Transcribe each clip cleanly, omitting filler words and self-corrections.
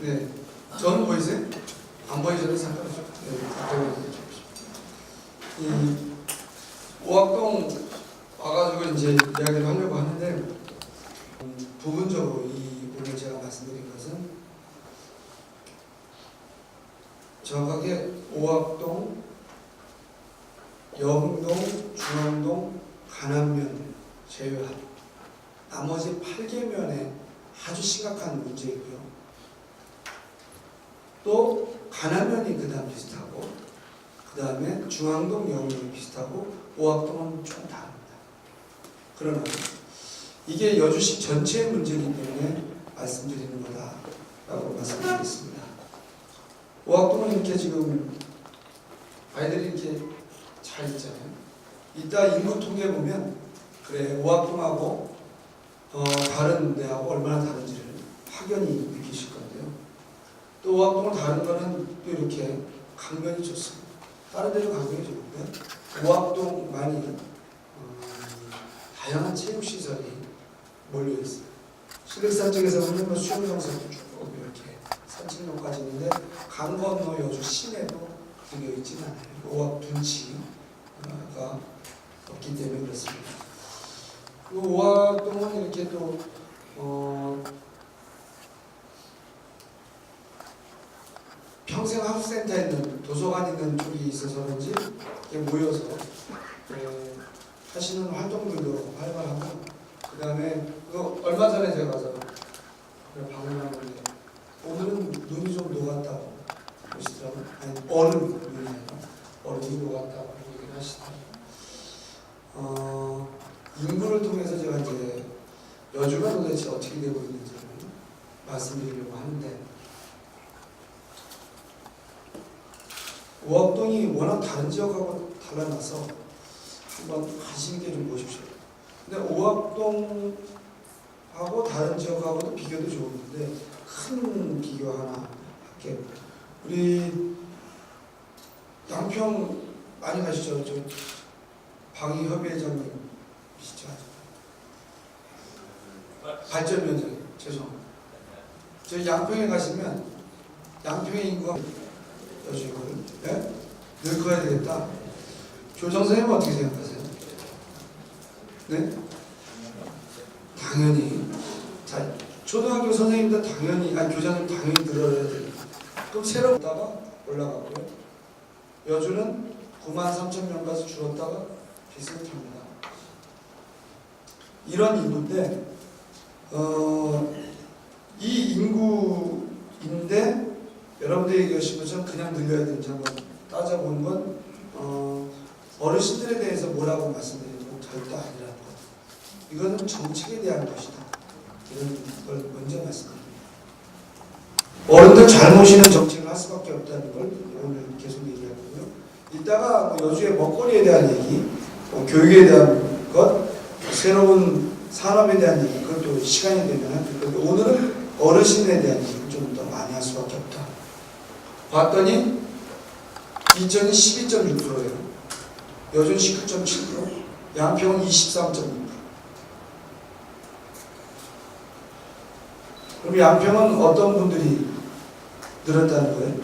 네, 저는 보이세요? 안 보이셔도 상관없죠. 네, 이 오학동 와가지고 이제 이야기를 하려고 하는데 부분적으로 오늘 제가 말씀드린 것은 정확하게 오학동, 영동, 중앙동, 간암면 제외한 나머지 8개면에 아주 심각한 문제이고요. 또 간암면이 그 다음 비슷하고 그 다음에 중앙동, 영동이 비슷하고 오학동은 좀 다릅니다. 그러나 이게 여주시 전체의 문제이기 때문에 말씀드리는 거다라고 말씀드리겠습니다. 오학동은 이렇게 지금 아이들이 이렇게 잘 있잖아요. 이따 인구 통계 보면 그래 오학동하고 다른 데하고 얼마나 다른지를 확연히 느끼실 건데요. 또 오학동은 다른 거는 또 이렇게 강변이 좋습니다. 다른 데도 강변이 좋은데 오학동만이 다양한 체육시설이 몰려있어요. 신륵산 쪽에서 보면 수영장사도 쭉 이렇게 산책로까지 있는데 강 건너 여주 시내도 되어 있지는 않아요. 오학 둔치가 없기 때문에 그렇습니다. 그리고 오학동은 이렇게 또 평생학습센터에 있는 도서관 있는 쪽이 있어서 그런지 이렇게 모여서 하시는 활동들도 활발하고 그 다음에 얼마 전에 제가 가서 방문한 건데 오늘은 눈이 좀 녹았다고 보시더라고요. 아니 눈이 아니라 얼음이 녹았다고 얘기를 하시더라고요. 인구를 통해서 제가 이제 여주가 도대체 어떻게 되고 있는지를 말씀드리려고 하는데 오학동이 워낙 다른 지역하고 달라나서 한번 관심 있게 좀 보십시오. 근데 오학동하고 다른 지역하고도 비교도 좋은데 큰 비교 하나 할게요. 우리 양평 많이 가시죠? 저 방위협의회장님이시죠? 발전위원장 죄송합니다. 저 양평에 가시면 양평의 인구가 여주이거든요. 네? 늘 커야 되겠다. 교장 선생님은 어떻게 생각하세요? 네? 당연히. 자, 초등학교 선생님도 당연히, 교장님 당연히 늘어야 됩니다. 그럼 새로 오다가 올라가고요. 여주는 93,000명까지 줄었다가 비슷합니다. 이런 인구인데, 이 인구인데, 여러분들이 얘기하신 것처럼 그냥 늘려야 되는지 한번 따져보는 건 어르신들에 대해서 뭐라고 말씀드리는 건 절대 아니라는 것. 이거는 정책에 대한 것이다. 이런 걸 먼저 말씀드립니다. 어른들 잘 모시는 정책을 할 수밖에 없다는 걸 오늘 계속 얘기하고요. 이따가 여주의 먹거리에 대한 얘기, 교육에 대한 것, 새로운 산업에 대한 얘기, 그것도 시간이 되면 할 건데 오늘은 어르신에 대한 얘기를 좀 더 많이 할 수밖에 없다. 봤더니 인천이 12.6%예요. 여주는 19.7%, 양평은 23.6%. 그럼 양평은 어떤 분들이 늘었다는 거예요?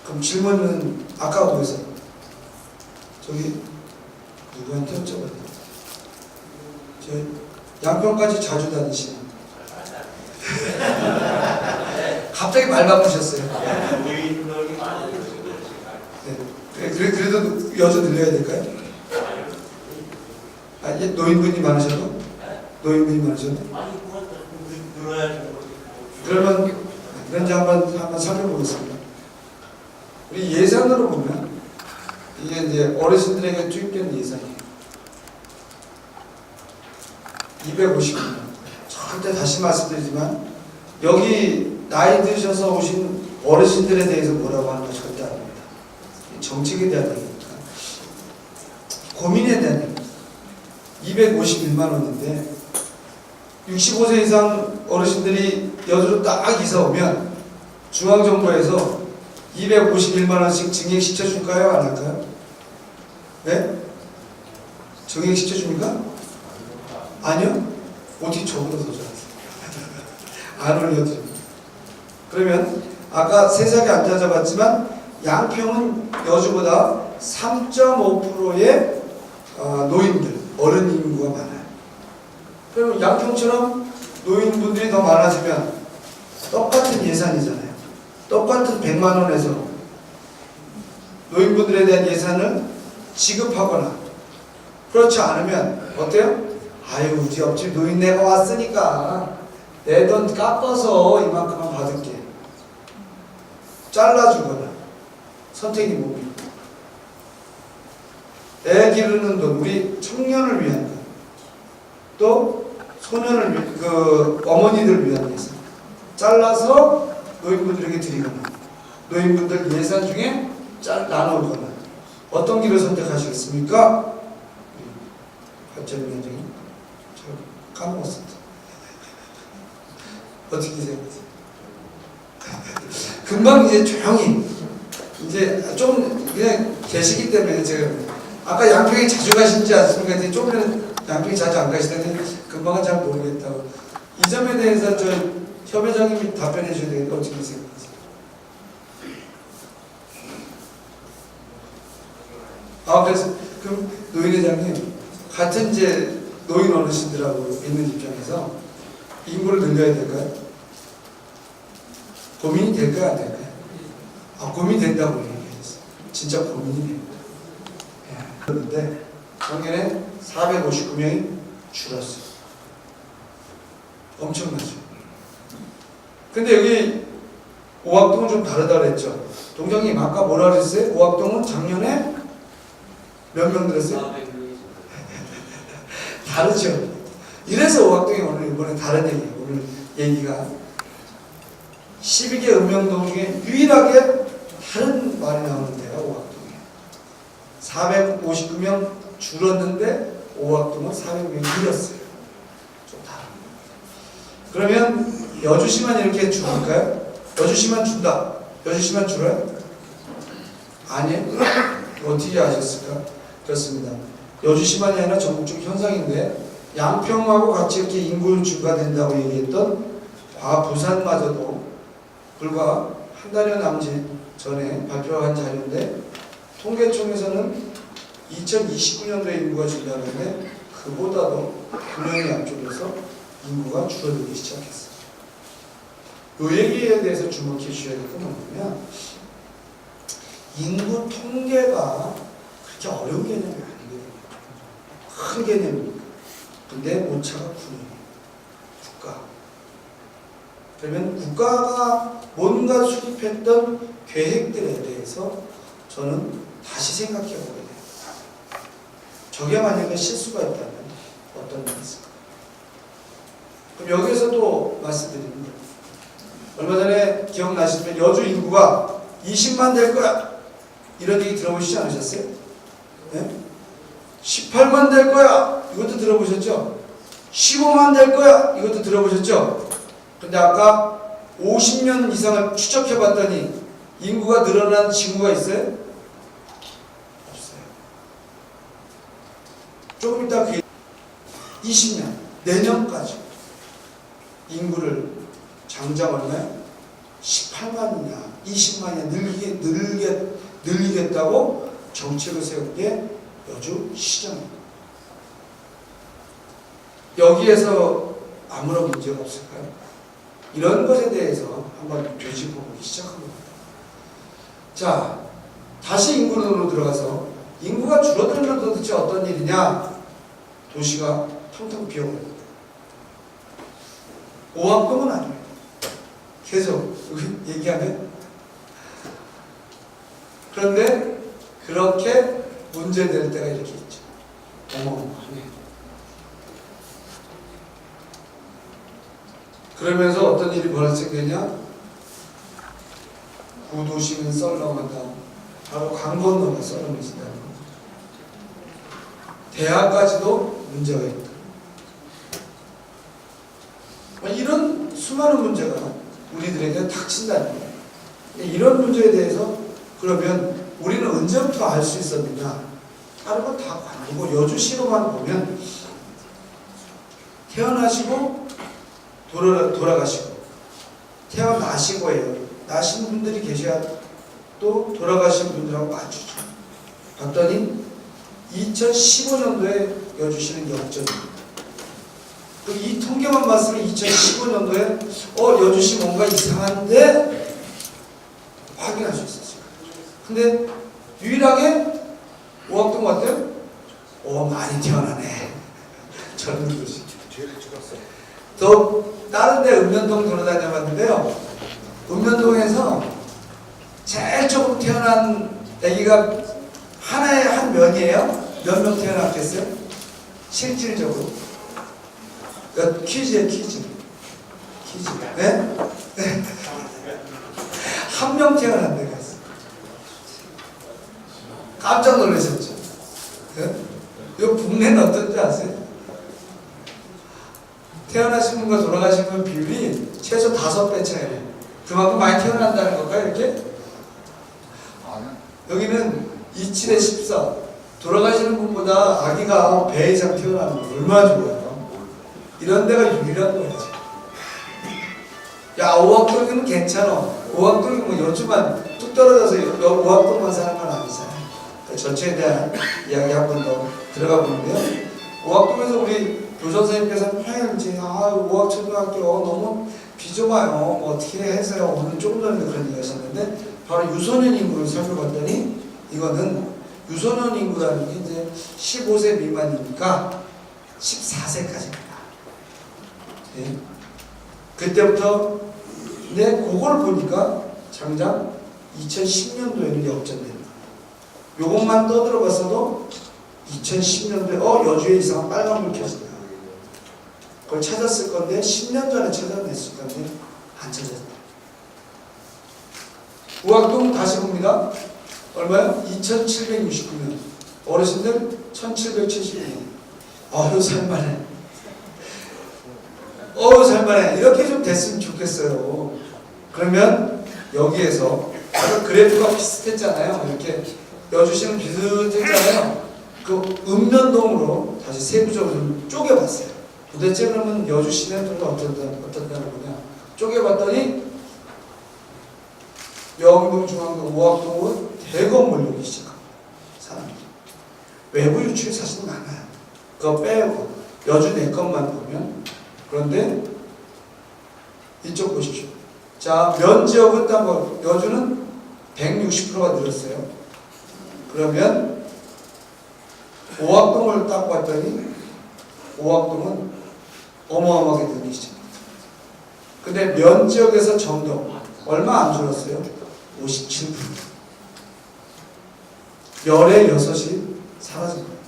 그럼 질문은 아까 보여서 저기 누구한테 여쭤봐야 돼요? 저 양평까지 자주 다니시는 갑자기 말 바꾸셨어요. 네. 그래도 여주 늘려야 될까요? 노인분이 많으셔도? 노인분이 많으셔도? 그러면 그런지 한번 살펴보겠습니다. 우리 예산으로 보면 이게 이제 어르신들에게 투입된 예산이에요. 250만. 절대 다시 말씀드리지만 여기 나이 드셔서 오신 어르신들에 대해서 뭐라고 하는 거 절대 아닙니다. 정책에 대한 얘기니까. 고민에 대한 얘기입니다. 251만 원인데 65세 이상 어르신들이 여주로 딱 이사 오면 중앙정부에서 251만 원씩 증액시켜줄까요? 안 할까요? 네? 증액시켜줍니까? 아니요? 어떻게 저보다 더 잘하세요? 안 올려드립니다. 그러면 아까 세상에 안 찾아봤지만 양평은 여주보다 3.5%의 노인들, 어른 인구가 많아요. 그러면 양평처럼 노인분들이 더 많아지면 똑같은 예산이잖아요. 똑같은 100만 원에서 노인분들에 대한 예산을 지급하거나 그렇지 않으면 어때요? 아유, 우리 옆집 노인네가 왔으니까 내 돈 깎아서 이만큼만 받을게. 잘라주거나 선택이 뭡니까? 애 기르는 돈, 우리 청년을 위한 것, 또 소년을 위한, 어머니들 위한 예산 잘라서 노인분들에게 드리거나 노인분들 예산 중에 나누거나 어떤 길을 선택하시겠습니까? 박정희 위원장님, 저 까먹었습니다. 어떻게 생각하세요? 금방 이제 조용히 이제 좀 그냥 계시기 때문에 제가 아까 양평에 자주 가신지 않습니까? 좀 전에 양평에 자주 안 가시다니 금방은 잘 모르겠다고. 이 점에 대해서 저 협회장님이 답변해 주셔야 되는데 어떻게 생각하세요? 그래서 그럼 노인회장님 같은 이제 노인 어르신들하고 있는 입장에서 인구를 늘려야 될까요? 고민이 될까요? 안 될까요? 고민이 된다고 얘기했어요. 진짜 고민이 됩니다. 그런데 작년에 459명이 줄었어요. 엄청나죠. 근데 여기 오학동은 좀 다르다 그랬죠. 동장님 아까 뭐라 그랬어요? 오학동은 작년에 몇 명 들었어요? 다르죠. 이래서 오학동이 오늘 이번에 다른 얘기예요. 오늘 얘기가 12개 읍명동 중에 유일하게 다른 말이 나오는 데가 오학동이에요. 459명 줄었는데 오학동은 400명이 늘었어요. 좀 다릅니다. 그러면 여주시만 이렇게 줄을까요? 여주시만 준다. 여주시만 줄어요? 아니에요. 어떻게 아셨을까? 그렇습니다. 여주시만이 아니라 전국적 현상인데 양평하고 같이 이렇게 인구 증가된다고 얘기했던 부산마저도 불과 한 달여 남짓 전에 발표한 자료인데 통계청에서는 2029년도에 인구가 증가하는데 그보다도 분명히 앞쪽에서 인구가 줄어들기 시작했어요. 이 얘기에 대해서 주목해 주셔야 될 건 뭐냐면 인구 통계가 그렇게 어려운 개념이 아니거든요. 큰 개념입니다. 근데 오차가 군인이에요. 국가. 그러면 국가가 뭔가 수립했던 계획들에 대해서 저는 다시 생각해 보게 돼요. 저게 만약에 실수가 있다면 어떤 일이 있을까? 그럼 여기에서 또 말씀드립니다. 얼마 전에 기억나시면 여주 인구가 20만 될 거야. 이런 얘기 들어보시지 않으셨어요? 네? 18만 될 거야. 이것도 들어보셨죠? 15만 될 거야. 이것도 들어보셨죠? 근데 아까 50년 이상을 추적해 봤더니 인구가 늘어난 징후가 있어요? 없어요. 조금 이따 20년, 내년까지 인구를 장장 얼마야? 18만이냐, 20만이냐 늘리겠다고 정책을 세운 게 여주시장입니다. 여기에서 아무런 문제가 없을까요? 이런 것에 대해서 한번 되짚어보기 시작합니다. 자, 다시 인구론으로 들어가서 인구가 줄어들면 도대체 어떤 일이냐? 도시가 텅텅 비어버립니다. 오학동은 아닙니다. 계속 얘기하면 그런데 그렇게 문제될 때가 이렇게 있죠. 어마어마하네. 그러면서 어떤 일이 발생되냐? 구도심은 썰렁하다. 바로 강 건너가 썰렁해진다는 겁니다. 대학까지도 문제가 있다. 이런 수많은 문제가 우리들에게 닥친다는 거예요. 이런 문제에 대해서 그러면 우리는 언제부터 알 수 있었느냐? 다른 건 다 관리고 여주시로만 보면 태어나시고 돌아가시고 태어나시고예요. 나신 분들이 계셔야 또 돌아가신 분들하고 맞추죠. 봤더니 2015년도에 여주시는 역전입니다. 이 통계만 봤으면 2015년도에 여주시 뭔가 이상한데 확인할 수 있었어요. 근데 유일하게 오학동 어때요? 많이 태어나네. 젊은 도시. 또 다른 데 읍면동 돌아다녀봤는데요. 읍면동에서 제일 조금 태어난 아기가 하나의 한 면이에요. 몇 명 태어났겠어요? 실질적으로. 퀴즈예요, 퀴즈. 네? 한 명 태어난 데가 있어요. 깜짝 놀라셨죠? 네? 이거 국내는 어떤지 아세요? 태어나신 분과 돌아가신 분 비율이 최소 5배 차이래요. 그만큼 많이 태어난다는 걸까요, 이렇게? 여기는 27에 14. 돌아가시는 분보다 아기가 배 이상 태어나는 거 얼마나 좋아요. 이런 데가 유일한 거예요. 야, 오학동이면 괜찮아. 오학동이 뭐 요즘만 뚝 떨어져서 오학동만 사는 건 아니잖아요. 전체에 대한 이야기 한 번 더 들어가 보는데요. 오학동에서 우리 교선생님께서 이제 오학초등학교 너무 비좁아요. 뭐 어떻게 해서요. 오늘 조금 전에도 그런 얘기 하셨는데 바로 유소년 인구를 살펴봤더니 이거는 유소년 인구라는 게 이제 15세 미만이니까 14세까지입니다. 네. 그때부터 근데 그걸 보니까 장장 2010년도에는 역전됩니다. 요것만 떠들어봤어도 2010년도에 여주에 이상한 빨간불 켜진다. 그걸 찾았을 건데 10년 전에 찾아냈을 건데 안 찾았다. 우학동 다시 봅니다. 얼마요? 2769년. 어르신들 1779년. 살만해. 살만해. 이렇게 좀 됐으면 좋겠어요. 그러면 여기에서 아까 그래프가 비슷했잖아요. 이렇게 여주시는 비슷했잖아요. 그 읍면동으로 다시 세부적으로 좀 쪼개봤어요. 도대체 그러면 여주시는 또 어떻다는 거냐. 쪼개봤더니 영동, 중앙동, 오학동으로 대거 몰려오기 시작합니다. 사람들이. 외부 유출이 사실 많아요. 그거 빼고 여주 내 것만 보면. 그런데 이쪽 보십시오. 자, 면 지역은 여주는 160%가 늘었어요. 그러면 오학동을 딱 봤더니 오학동은 어마어마하게 늘기 시작합니다. 근데 면 지역에서 정동 얼마 안 줄었어요. 57%. 열의 6이 사라진 거예요.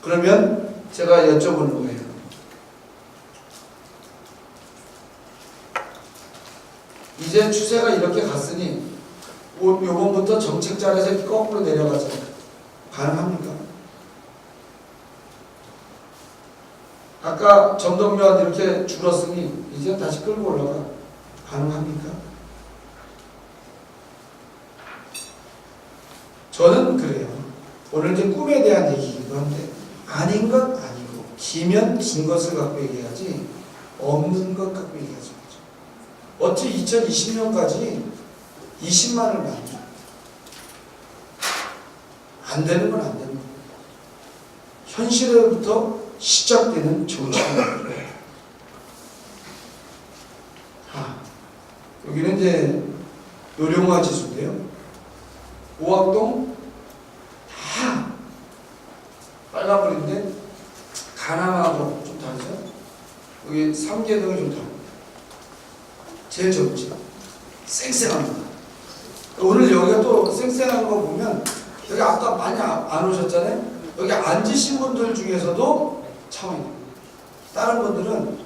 그러면 제가 여쭤보는 거예요. 이제 추세가 이렇게 갔으니 요번부터 정책 자리에서 이렇게 거꾸로 내려가잖아요. 가능합니까? 아까 점동면 이렇게 줄었으니 이제 다시 끌고 올라가. 가능합니까? 저는 그래요. 오늘 이제 꿈에 대한 얘기이기도 한데 아닌 것 아니고 기면 긴 것을 갖고 얘기하지 없는 것 갖고 얘기하지 말죠. 어찌 2020년까지 20만을 만들어. 안 되는 건 안 되는 거예요. 현실로부터 시작되는 정치입니다. 여기는 이제 노령화 지수인데요. 오학동 다 빨간불인데 가남하고 좀 다르죠? 여기 삼계동이 좀 다르고 제일 적지. 쌩쌩한 거. 오늘 여기가 또 쌩쌩한 거 보면 여기 아까 많이 안 오셨잖아요? 여기 앉으신 분들 중에서도 차원이 다른 분들은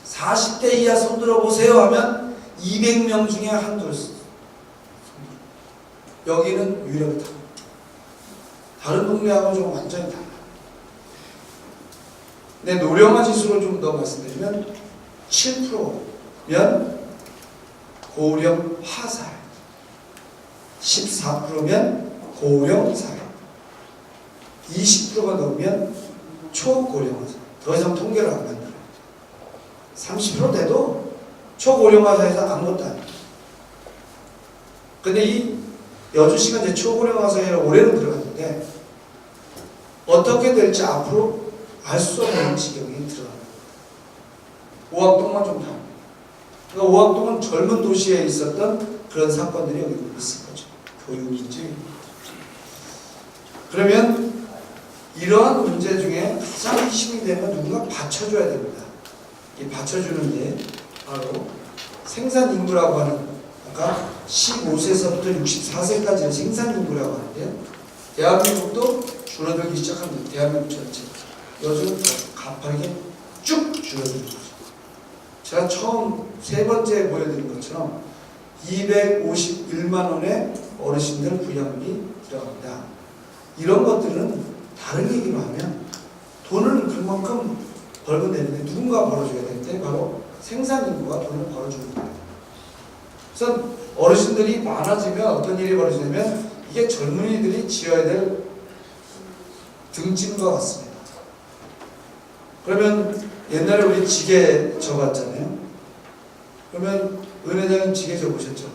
40대 이하 손 들어보세요 하면 200명 중에 한둘. 여기는 유일하게 다. 다른 동네하고 좀 완전히 달라요. 근데 노령화 지수를 좀 더 말씀드리면 7%면 고령 화살, 14%면 고령 사회, 20%가 넘으면 초고령 화살. 더 이상 통계를 안 만들어요. 30% 돼도 초고령화 사회에서 아무것도 아니에요. 근데 이 여주시가 이제 초고령화 사회에 올해는 들어갔는데 어떻게 될지 앞으로 알 수 없는 지경이 들어갑니다. 오학동만 좀 다. 그러니까 오학동은 젊은 도시에 있었던 그런 사건들이 여기 있을 거죠. 교육 문제. 그러면 이러한 문제 중에 가장 핵심이 되는 건 누군가 받쳐줘야 됩니다. 이 받쳐주는 게 바로 생산 인구라고 하는, 아까 15세에서부터 64세까지는 생산 인구라고 하는데 대한민국도 줄어들기 시작합니다. 대한민국 전체. 요즘 가파르게 쭉 줄어드는 거죠. 제가 처음 세 번째 보여드린 것처럼 251만 원의 어르신들 부양비 들어갑니다. 이런 것들은 다른 얘기로 하면 돈을 그만큼 벌면 되는데 누군가 벌어줘야 되는데 바로 생산인구가 돈을 벌어주는 거예요. 그래서 어르신들이 많아지면 어떤 일이 벌어지냐면 이게 젊은이들이 지어야 될 등짐과 같습니다. 그러면 옛날에 우리 지게 져봤잖아요. 그러면 은 회장님 지게 져보셨죠?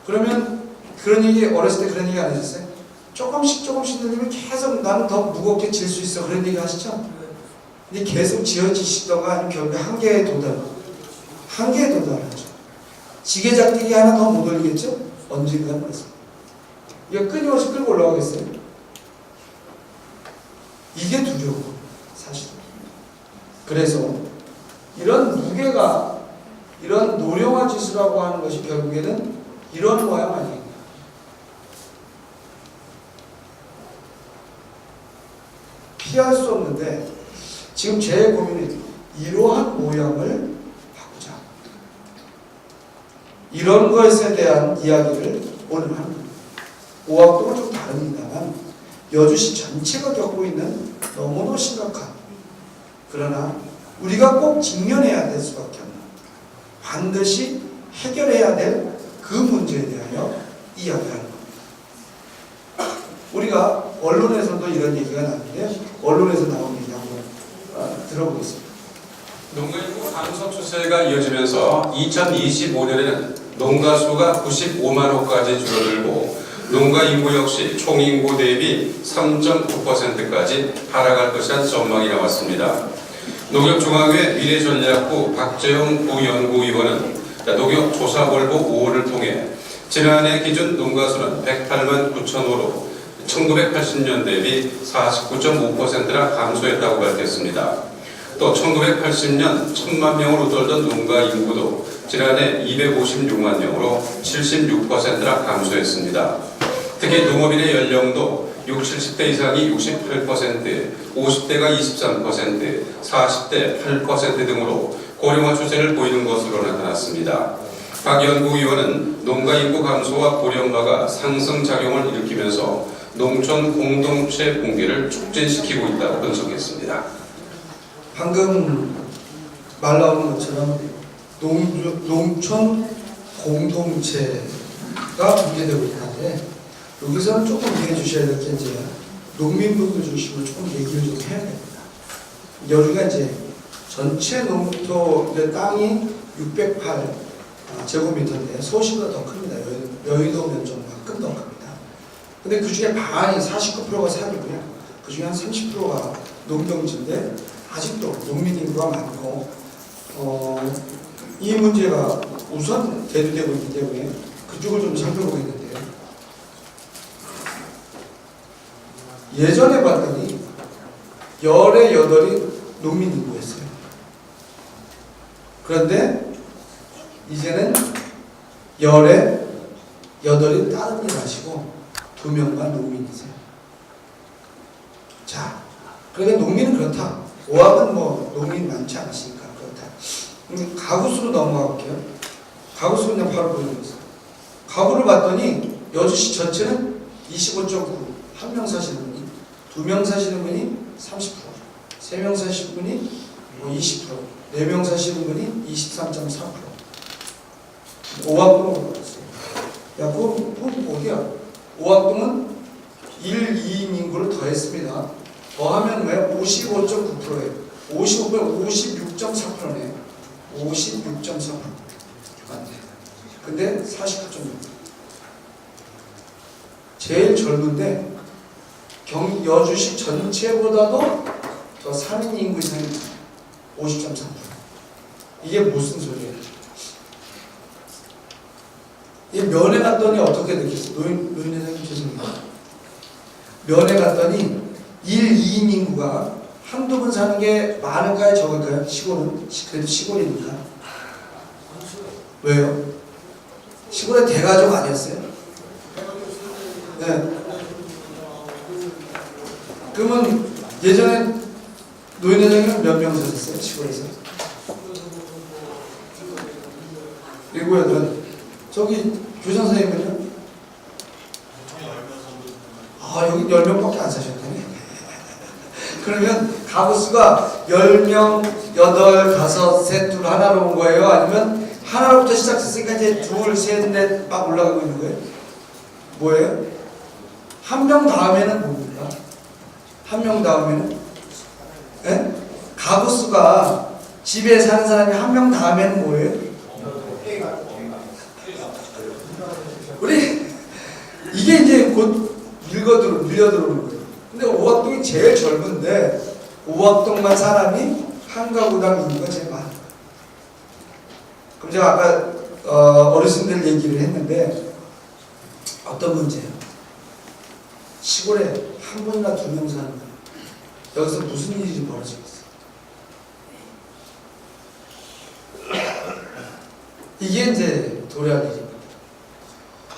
그러면 그런 얘기 어렸을 때 그런 얘기 안 하셨어요? 조금씩 늘리면 계속 나는 더 무겁게 질 수 있어 그런 얘기 하시죠? 근데 계속 지어지시다가 아니면 결국에 한계에 도달하죠. 지게 작대기 하나 더 못 올리겠죠? 언젠가는 그렇습니다. 이게 끊임없이 끌고 올라가겠어요? 이게 두려워 사실. 그래서 이런 무게가 이런 노령화 지수라고 하는 것이 결국에는 이런 모양 아니에요. 피할 수 없는데 지금 제 고민은 이러한 모양을 바꾸자. 이런 것에 대한 이야기를 오늘 하는 겁니다. 오학동은 좀 다릅니다만 여주시 전체가 겪고 있는 너무도 심각한, 그러나 우리가 꼭 직면해야 될 수밖에 없는, 반드시 해결해야 될 그 문제에 대하여 이야기하는 겁니다. 우리가 언론에서도 이런 얘기가 나는데 언론에서 나온 얘기 한번 들어보겠습니다. 농가인구 감소 추세가 이어지면서 2025년에는 농가 수가 95만 호까지 줄어들고 농가 인구 역시 총인구 대비 3.9%까지 하락할 것이란 전망이 나왔습니다. 농협중앙회 미래전략부 박재용 부연구위원은 농협조사본부 5호를 통해 지난해 기준 농가 수는 108만 9천 호로 1980년 대비 49.5%나 감소했다고 밝혔습니다. 또 1980년 1000만 명으로 떨던 농가 인구도 지난해 256만 명으로 76%나 감소했습니다. 특히 농업인의 연령도 60, 70대 이상이 68%, 50대가 23%, 40대 8% 등으로 고령화 추세를 보이는 것으로 나타났습니다. 박 연구위원은 농가 인구 감소와 고령화가 상승작용을 일으키면서 농촌 공동체 붕괴를 촉진시키고 있다고 분석했습니다. 방금 말 나오는 것처럼 농촌 공동체가 붕괴되고 있는데 여기서는 조금 이해해 주셔야 될 게 이제 농민분들 중심으로 조금 얘기를 좀 해야 됩니다. 여기가 이제 전체 농토 땅이 608 제곱미터인데 서울시보다 더 큽니다. 여의도 면적만큼 더 큽니다. 근데 그 중에 반이 49%가 사기고요. 그 중에 한 30%가 농경지인데 아직도 농민 인구가 많고 이 문제가 우선 대두되고 있기 때문에 그쪽을 좀 살펴보겠는데요. 예전에 봤더니 10에 8이 농민 인구였어요. 그런데 이제는 10에 8이 다른 일 하시고 2명만 농민이세요. 자, 그러니까 농민은 그렇다. 오합은 뭐 농민이 많지 않으시니까 그렇다. 가구수로 넘어갈게요. 가구수 그냥 바로 보여드리겠습니다. 가구를 봤더니 여주시 전체는 25.9, 1명 사시는 분이, 2명 사시는 분이 30%, 3명 사시는 분이 20%, 4명 사시는 분이 23.4%. 오합동으로 봤어요. 야, 그건 어디야? 오합동은 1, 2인 인구를 더했습니다. 더하면 왜? 55.9%예요. 55%면 56.4%네. 56.3%. 근데 49.6%. 제일 젊은데 여주시 전체보다도 더 상인 인구 이상이 50.3%. 이게 무슨 소리예요? 이 면회 갔더니 어떻게 느꼈어요? 노인 회장님 죄송합니다. 면회 갔더니 1, 2인 인구가 한두 분 사는 게 많을까요? 적을까요? 시골은? 그래도 시골이니까. 왜요? 시골에 대가족 아니었어요? 네. 그러면 예전에 노인 회장님은 몇 명 사셨어요? 시골에서? 7, 8. 저기 교장 선생님은요? 아, 여기 10명밖에 안 사셨다네. 그러면 가구 수가 10명, 8, 5, 셋, 둘 하나로 온 거예요? 아니면 하나로부터 시작했으니까 이제 둘, 셋, 넷 막 올라가고 있는 거예요? 뭐예요? 한 명 다음에는 뭡니까? 한 명 다음에는? 예? 가구 수가 집에 사는 사람이 한 명 다음에는 뭐예요? 우리 이게 이제 곧 밀려 들어오는 거예요. 근데 오학동이 제일 젊은데 오학동만 사람이 한 가구당 인구가 제일 많아요. 그럼 제가 아까 어르신들 얘기를 했는데 어떤 문제예요? 시골에 한 분이나 2명 사는 거예요. 여기서 무슨 일이 벌어지고 있어요? 이게 이제 도래할 일입니다.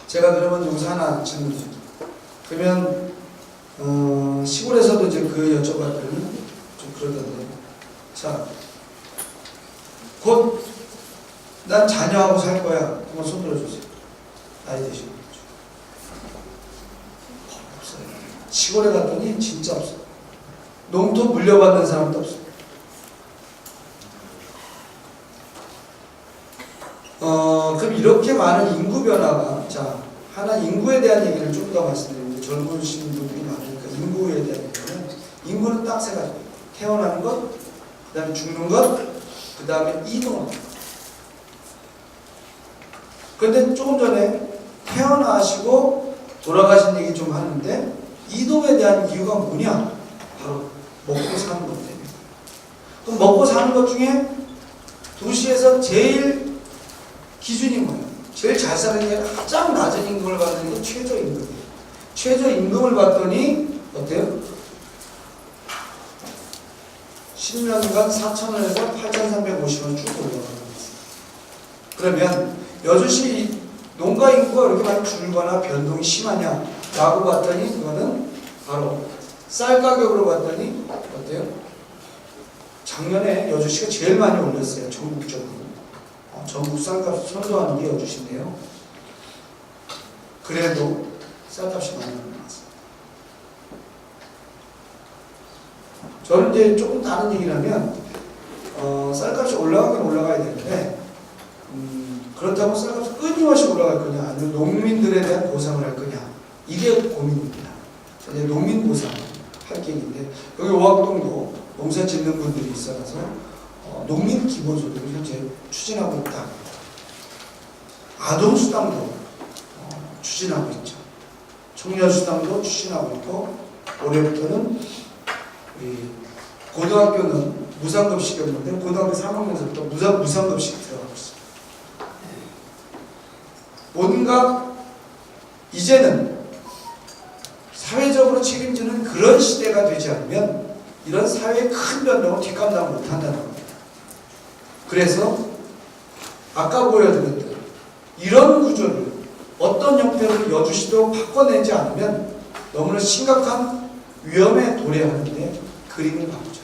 제가 그러면 여기서 하나 질문 드릴게요. 그러면 시골에서도 이제 그 여쭤봤더니 좀 그러던데, 자, 곧 난 자녀하고 살 거야. 한번 손 들어주세요. 나이 되시고. 없어요. 시골에 갔더니 진짜 없어요. 농토 물려받는 사람도 없어요. 그럼 이렇게 많은 인구 변화가, 자, 하나 인구에 대한 얘기를 좀 더 말씀드리는데, 젊으신 분들이 많으니까 인구에 대한 얘기는, 인구는 딱 세 가지. 태어나는 것, 그 다음에 죽는 것, 그 다음에 이동하는 것. 그런데 조금 전에 태어나시고 돌아가신 얘기 좀 하는데, 이동에 대한 이유가 뭐냐? 바로 먹고 사는 것 때문에. 그럼 먹고 사는 것 중에 도시에서 제일 기준이 뭐예요? 제일 잘 사는 게 가장 낮은 임금을 받는 게 최저임금이에요. 최저임금을 받더니 어때요? 10년간 4,000원에서 8,350원 쭉 올라가는 거예요. 그러면 여주시 농가 인구가 이렇게 많이 줄거나 변동이 심하냐? 라고 봤더니 그거는 바로 쌀 가격으로 봤더니 어때요? 작년에 여주시가 제일 많이 올렸어요. 전국적으로. 전국 쌀값 선도하는 게 여주시인데요. 그래도 쌀값이 많이 올랐어요. 저는 이제 조금 다른 얘기를 하면 쌀값이 올라가긴 올라가야 되는데 그렇다고 쌀값이 끊임없이 올라갈 거냐 아니면 농민들에 대한 보상을 할 거냐 이게 고민입니다. 이제 농민 보상 할 계획인데 여기 오학동도 농사 짓는 분들이 있어서 농민 기본소득을 현재 추진하고 있다. 아동수당도 추진하고 있죠. 청년수당도 추진하고 있고 올해부터는 우리 고등학교는 무상급식이었는데 고등학교 3학년부터 무상급식이 들어가고 있습니다. 뭔가 이제는 사회적으로 책임지는 그런 시대가 되지 않으면 이런 사회의 큰 변동을 뒷감당 못한다는 겁니다. 그래서 아까 보여드렸던 이런 구조를 어떤 형태로 여주시도 바꿔내지 않으면 너무나 심각한 위험에 도래하는데 그림을 바꾸자.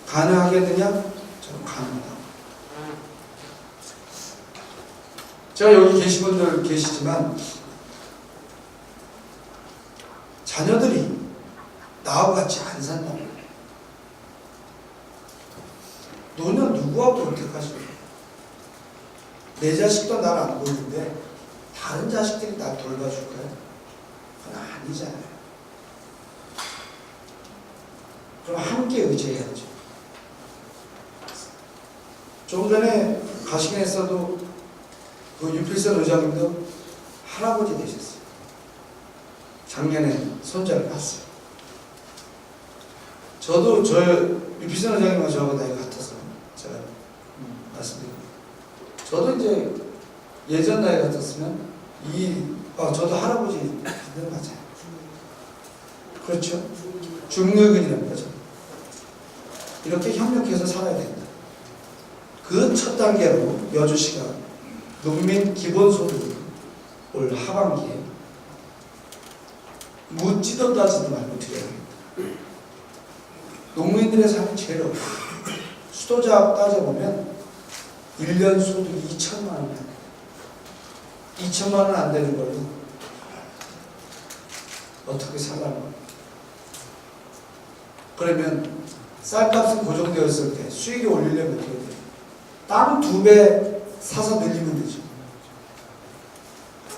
가능하겠느냐? 저는 가능하다. 제가 여기 계신 분들 계시지만 자녀들이 나하고 같이 안 산다고. 너는 누구하고 선택하시고 내 자식도 날 안 보이는데 다른 자식들이 날 돌봐줄까요? 그건 아니잖아요. 그럼 함께 의지해야죠. 좀 전에 가시긴 했어도 그 유필선 의장님도 할아버지 되셨어요. 작년에 손자를 봤어요. 저도 유필선 의장님과 저하고 나이가 같아서 제가 말씀드립니다. 저도 이제 예전 나이 같았으면 저도 할아버지 반대로 맞아요. 그렇죠? 중늙은이라는 거죠. 이렇게 협력해서 살아야 된다. 그 첫 단계로 여주시가 농민 기본소득을 올 하반기에 묻지도 따지도 말고 드려야 합니다. 농민들의 삶이 제일 어려워요. 수도자 따져보면 1년 소득이 2천만 원이 안 돼요. 2천만 원 안 되는 걸로 어떻게 살라는 거예요? 그러면 쌀값은 고정되었을 때 수익이 올리려면 어떻게 돼요? 땅 2배 사서 늘리면 되죠.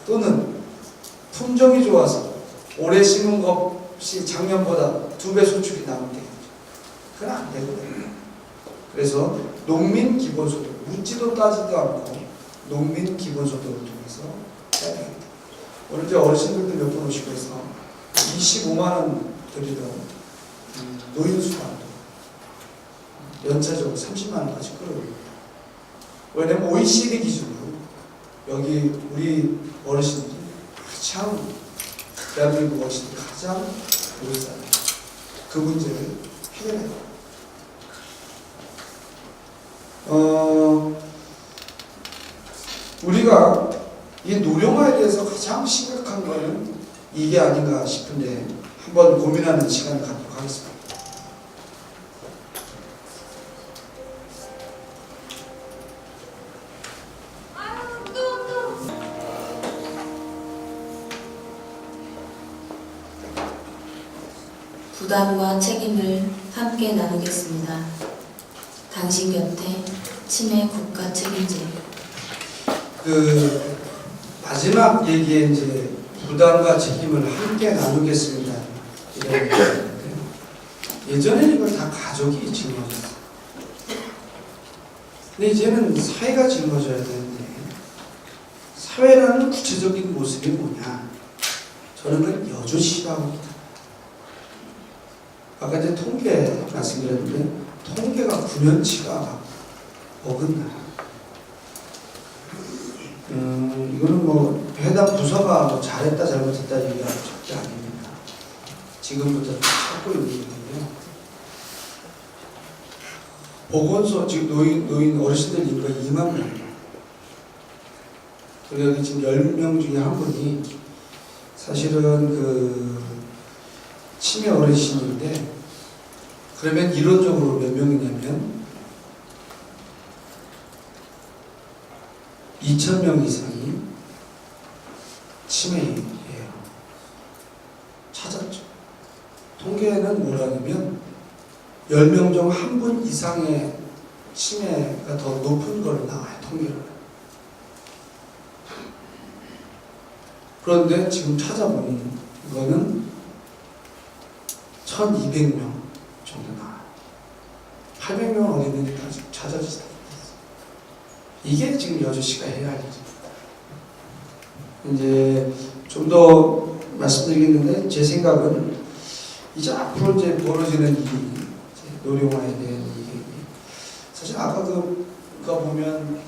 또는 품종이 좋아서 올해 심은 것이 작년보다 2배 소출이 나오면 되겠죠. 그건 안 되거든요. 그래서 농민 기본소득, 묻지도 따지도 않고 농민 기본소득을 통해서 해야 됩니다. 오늘 이제 어르신들도 몇 분 오시고 해서 25만 원 드리던 노인수당도 연차적으로 30만 원까지 끌어올립니다. 왜냐면 OECD 기준으로 여기 우리 어르신들이 가장 대한민국 어르신들이 가장 오래 살아요. 그 문제를 해결해야 돼요. 우리가 이 노령화에 대해서 가장 심각한 거는 이게 아닌가 싶은데 한번 고민하는 시간을 갖도록 하겠습니다. 부담과 책임을 함께 나누겠습니다. 당신 곁에 치매 국가 책임제. 그 마지막 얘기에 이제 부담과 책임을 함께 나누겠습니다. 이런 얘기인데 예전에는 이걸 다 가족이 짊어졌어요. 근데 이제는 사회가 짊어져야 되는데 사회라는 구체적인 모습이 뭐냐? 저는 그걸 여주시라고 합니다. 아까 이제 통계 말씀드렸는데 통계가 9년치가 막 어긋나. 이거는 뭐 해당 부서가 뭐 잘했다 잘못했다 얘기가 절대 아닙니다. 지금부터 찾고 있는 건데요. 보건소 지금 노인 어르신들 인구가 2만 명. 그리고 여기 지금 10명 중에 한 분이 사실은 그 치매 어르신인데 그러면 이론적으로 몇 명이냐면 2,000명 이상이 치매예요. 찾았죠. 통계는 뭐라냐면 10명 중 한 분 이상의 치매가 더 높은 걸로 나와요. 통계로. 그런데 지금 찾아보니 이거는 1,200명 정도 나와요. 800명은 어디 있는지 아직 찾아지지 않았어요. 이게 지금 여주시가 해야 할 일입니다. 이제 좀 더 말씀드리겠는데 제 생각은 이제 앞으로 이제 벌어지는 일이 노령화에 대한 일이 사실 아까 그거 보면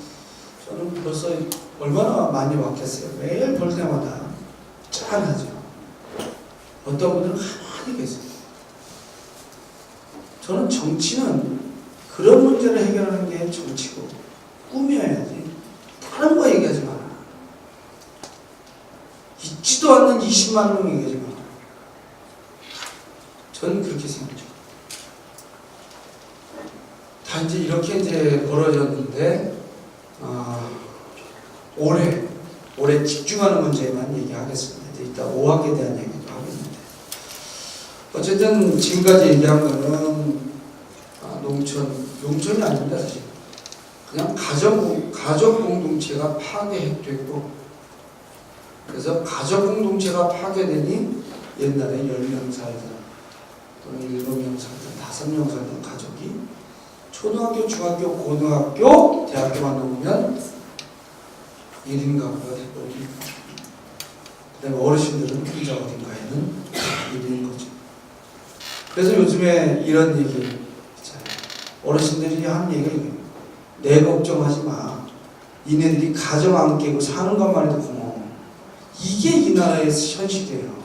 저는 벌써 얼마나 많이 왔겠어요. 매일 볼 때마다 짠하죠. 어떤 분들은 가만히 계세요. 저는 정치는 그런 문제를 해결하는 게 정치고 꾸며야지 다른 거 얘기하지 마라. 있지도 않는 20만 명 얘기하지 마라. 저는 그렇게 생각해요. 다 이제 이렇게 이제 벌어졌는데 올해 집중하는 문제만 얘기하겠습니다. 이제 이따 5학에 대한 얘기도 하고 있는데 어쨌든 지금까지 얘기한 거는 농촌이 아닙니다. 사실 그냥 가족 공동체가 파괴되고 그래서 가족 공동체가 파괴되니 옛날에 10명 살던 또는 7명 살던 5명 살던 가족이 초등학교, 중학교, 고등학교, 대학교만 놓으면 1인 가구가 되고, 그다음에 어르신들은 혼자 어딘가에는 1인 거죠. 그래서 요즘에 이런 얘기 있잖아요. 어르신들이 하는 얘기가 이거예요. 내 걱정하지 마. 이네들이 가정 안 깨고 사는 것만 해도 고마워. 이게 이 나라의 현실이에요.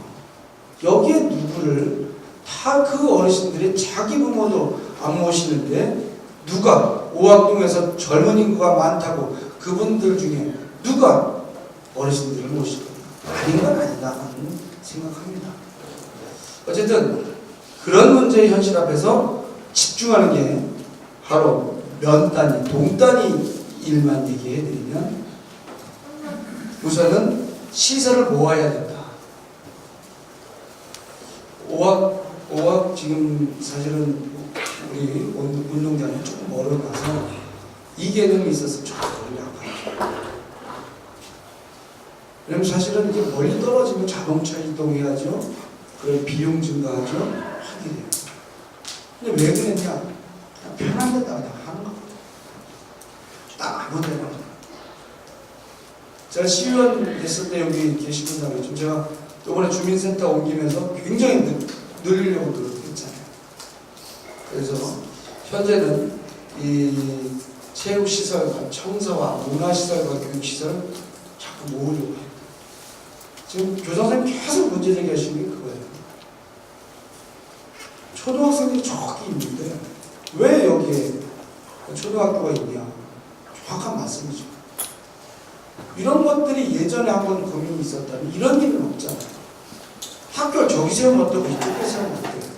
여기에 누구를 다 그 어르신들이 자기 부모도 안 모시는데 누가 오학동에서 젊은 인구가 많다고 그분들 중에 누가 어르신들을 모시고 아닌 건 아니다 하는 생각합니다. 어쨌든 그런 문제의 현실 앞에서 집중하는 게 바로 면 단위, 동 단위 일만 얘기해드리면 우선은 시설을 모아야 된다. 5학 지금 사실은 우리 운동장이 조금 멀어가서 이 개념이 있어서 조금 약하죠. 왜냐면 사실은 이게 멀리 떨어지면 자동차 이동해야죠. 그럼 비용 증가하죠. 하게 돼요. 근데 왜 그랬냐? 그냥 편한 데다 그냥 하는 거. 딱 아무 데나. 제가 시의원 됐을 때 여기 계신 분들 좀 제가 이번에 주민센터 옮기면서 굉장히 늘리려고 노력했잖아요. 그래서 현재는 이 체육시설과 청소와 문화시설과 교육시설 자꾸 모으려고 해요. 지금 교장선생님 계속 문제 제기하시는 게 그거예요. 초등학생들이 저기 있는데 왜 여기에 초등학교가 있냐? 정확한 말씀이죠. 이런 것들이 예전에 한번 고민이 있었다면 이런 일은 없잖아요. 학교를 저기 세우면 어떠고 이쪽에 세우면 어때요?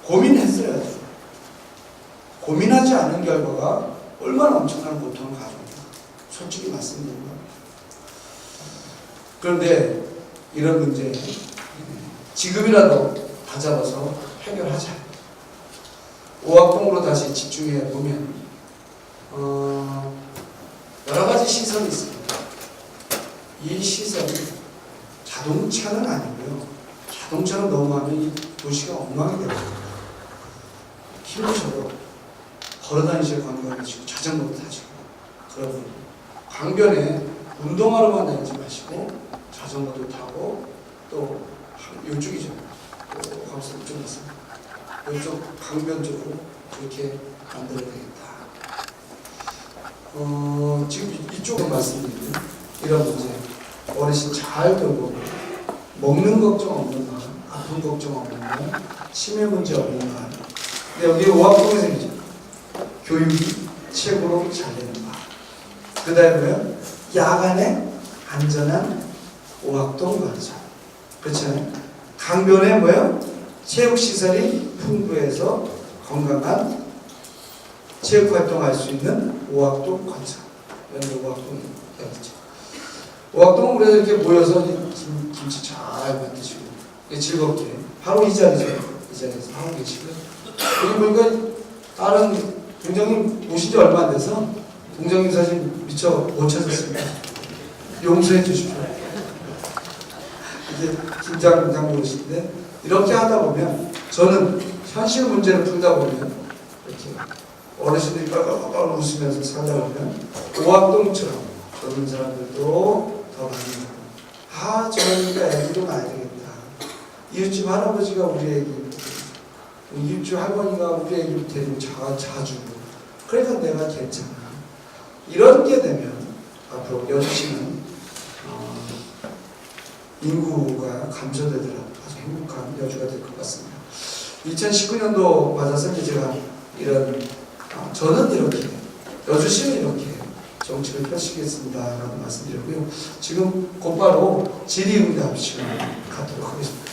고민했어야죠. 고민하지 않은 결과가 얼마나 엄청난 고통을 가져옵니까? 솔직히 말씀드리는 겁니다. 그런데 이런 문제 지금이라도 다잡아서 해결하자. 오학동으로 다시 집중해 보면 여러 가지 시설이 있습니다. 이 시설이 자동차는 아니고요. 자동차로 넘어가면 이 도시가 엉망이 됩니다. 힘드셔도 걸어다니실 관광이시고 자전거도 타시고 그러면 강변에 운동하러만 다니지 마시고 자전거도 타고 또 이쪽이죠. 또 가면서 이쪽 있습니다. 이쪽 강변 쪽으로 그렇게 만들어야 되겠다. 지금 이쪽은 말씀드리는 이런 문제 어르신 잘 돌보고 먹는 걱정 없는 말, 아픈 걱정 없는 말, 치매 문제 없는 말. 근데 여기 오학동에 생기죠. 교육이 최고로 잘 되는 말. 그 다음에 야간에 안전한 오학동 관사. 그렇잖아요. 강변에 뭐예요? 체육시설이 풍부해서 건강한 체육활동할 수 있는 오학동 관사. 이런 오학동 이야기죠. 오학동은 그래서 이렇게 모여서 김치 잘 만드시고 즐겁게 바로 이 자리에서 하고 계시고요. 여기 보니까 다른 동장님 오신 지 얼마 안 돼서 동장님 사진 미처 못 찾았습니다. 용서해 주십시오. 이제 김장님 오시는데 이렇게 하다 보면 저는 현실 문제를 풀다 보면 이렇게 어르신들이 깔깔깔 웃으면서 살다 보면 오학동처럼 젊은 사람들도 더 많이 나고 저러니까 애기도 낳아야 되겠다. 이웃집 할아버지가 우리 애기 이웃집 할머니가 우리 애기를 데리고 자주 그러니까 내가 괜찮아. 이런 게 되면 앞으로 여주시는 인구가 감소되더라도 아주 행복한 여주가 될 것 같습니다. 2019년도 맞아서 이제 제가 이런 저는 이렇게 여주시는 이렇게 정치를 펼치겠습니다 라고 말씀드렸고요. 지금 곧바로 질의응답 시간 갖도록 하겠습니다.